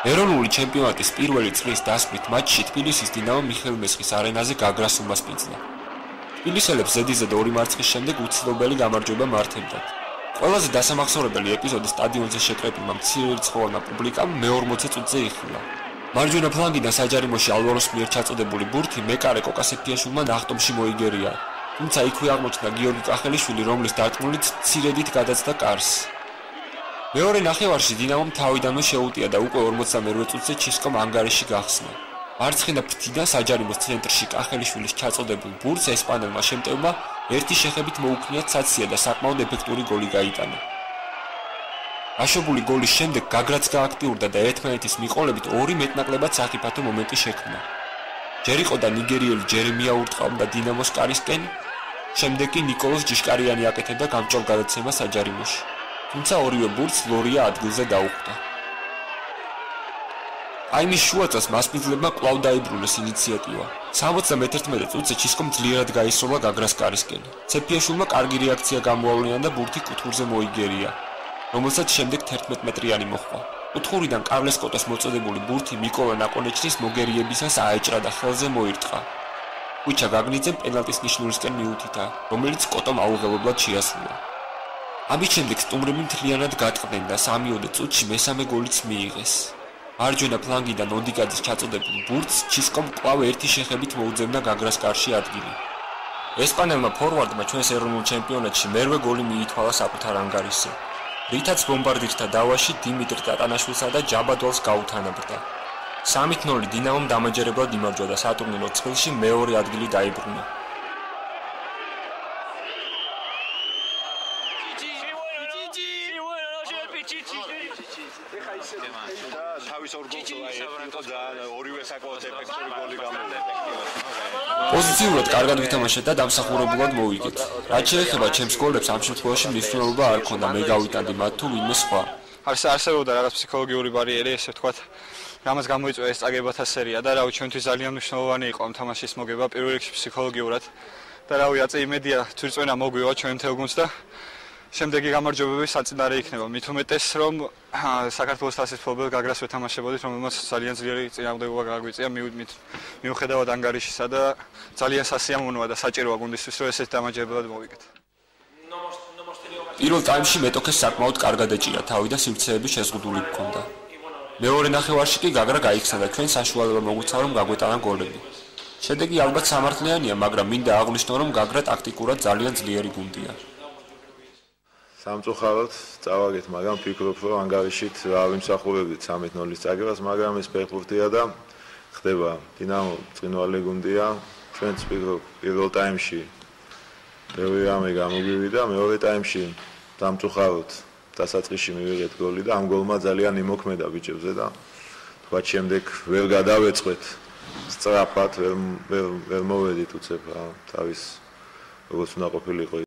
ეროვნული ჩემპიონატის პირველი წრის დასკვნით მატჩში თბილისის დინამო მიხეილ მესხის არენაზე გაგრას უმას მიწნა. თბილისელებს ზედიზედ 2 მარცხის შემდეგ უცილობელი გამარჯვება მართებდათ. ყველაზე დასამახსოვრებელი ეპიზოდი სტადიონზე შეკრებილმა მცირერიცხოვანმა პუბლიკამ მე-40 წუთზე იხილა. მარჯვენა ფლანგიდან საჯარიმოში ალვაროს მიერ ჩაწოდებული ბურთი მეკარე კოკასეფიაშვილმა ნახტომში მოიგერია. თუმცა იქვე აღმოჩნდა გიორგი კახელიშვილი, რომლის დარტყმულით მცირედით გადაცდა კარს. მეორე ნახევარში დინამომ თავიდანვე შეუტია და უკვე 48 წუთზე ჩისკომ ანგარიში გახსნა. მარცხენა ფრთიდან საჯარიმოს ცენტრში კახელიშვილის ჩაწოდებულ ბურთს ესპანელმა შემტევმა ერთი შეხებით მოუქნიათ საცია და საკმაოდ ეფექტური გოლი გაიტანა. აშობული გოლის შემდეგ გაგრაც გააქტიურდა და ერთმანეთის მიყოლებით 2 მეტნაკლებად საფრთხე მომენტი შექმნა. ჯერ იყო და ნიგერიელი ჯერემია ურტყავდა დინამოს კარისკენ, შემდეგ კი ნიკოლოზ ჯიშკარიანი აკეთებდა გამჭოლ გადაცემა საჯარიმოში. თუმცა ორივე ბურთს ლორია ადგილზე დაუხვდა. აიმის შუაწელს მასპინძლებმა კვლავ დაიბრუნეს ინიციატივა. 71 წუთზე ჩისკომ ძლიერად გაისროლა გაგრას კარისკენ. ცეფიაშვილმა კარგი რეაქცია გამოავლინა და ბურთი კუთხურზე მოიგერია, რომელსაც შემდეგ 11 მეტრიანი მოჰყვა. კუთხურიდან კარლეს კოტოს მოწოდებული ბურთი მიკოლა ნაკონეჩნის მოგერიებისას აეჭრა და ხელზე მოირტყა. ხვიჩა გაგნიძემ პენალტის ნიშნულისკენ მიუთითა, რომელიც კოტომ აუღელებლად შეასრულა. ამის შემდეგ სტუმრები მთლიანად გატყდნენ და 3-20 წუთში მესამე გოლიც მიიღეს. მარჯვენა ფლანგიდან ოდიგაძის ჩაწოდებულ ბურთს ჩისკომ კვლავ ერთი შეხებით მოუძებნა გაგრას კარში ადგილი. ესპანელმა ფორვარდმა ჩვენს ეროვნულ ჩემპიონატში მერვე გოლი მიითვალა საკუთარ ანგარიშზე, რითაც ბომბარდირთა დავაში დიმიტრი ტატანაშვილსა და ჯაბადვალს გაუთანაბრდა. 3-0 დინამომ დამაჯერებლად იმარჯვა და სატურნირო ცხრილში მეორე ადგილი დაიბრუნა. პოზიციურად კარგად ვითამაშეთ და დამსახურებულად მოვიგეთ. რაც შეეხება ჩემს გოლებს, ამ შემთხვევაში მნიშვნელობა არ ქონდა, მე გავიტანდი მათ თუ ვინმე სხვა. არსებობდა რაღაც ფსიქოლოგიური ბარიერი, ესე ვთქვათ, რამაც გამოიწვია ეს წაგებათა სერია და რავი, ჩვენთვის ძალიან მნიშვნელოვანი იყო ამ თამაშის მოგება პირველ რიგში ფსიქოლოგიურად. და რავი, აწე იმედია თვირწმენა მოგვივა ჩვენ მთელ გუნდს და შემდეგი გამარჯვებები საწინარე იქნება. მით უმეტეს რომ საქართველოს თასის მფლობელ გაგრას ვეთამაშებოდით, რომელმაც ძალიან ძლიერი წინააღმდეგობა გააგვიწია მიუხედავად ანგარიშისა და ძალიან სასიამოვნოა და საჭიროა გუნდისთვის, რომ ესეთ დამაჯერებლად მოვიგეთ. პირველ ტაიმში მეტოქეს საკმაოდ კარგად ეჭირა თავი და სივრცეები შეზღუდული ჰქონდა. მეორე ნახევარში კი გაგრა გაიხსნა და ჩვენ საშუალება მოგვეცა რომ გაგვეტანა გოლები. შედეგი ალბათ სამართლიანია, მაგრამ მინდა აღვნიშნო, რომ გაგრა ტაქტიკურად ძალიან ძლიერი გუნდია. სამწუხაროდ წავაგეთ, მაგრამ ვფიქრობ, რომ ანგარიშით რა ვიმსახურებდით 3-0-ის წაგებას, მაგრამ ეს ფეხბურთია და ხდება. დინამო ბრწყინვალე გუნდია. ჩვენც ვფიქრობ, პირველ ტაიმში ბევრი რამე გამოგვივიდა, მეორე ტაიმში სამწუხაროდ დასაწყისში მივიღეთ გოლი და ამ გოლმა ძალიან იმოქმედა ბიჭებზე და თქვა შემდეგ ვერ გადავეწყვეთ სწრაფად, ვერ მოვედით უცებ თავის როგორც უნდა ყოფილიყო.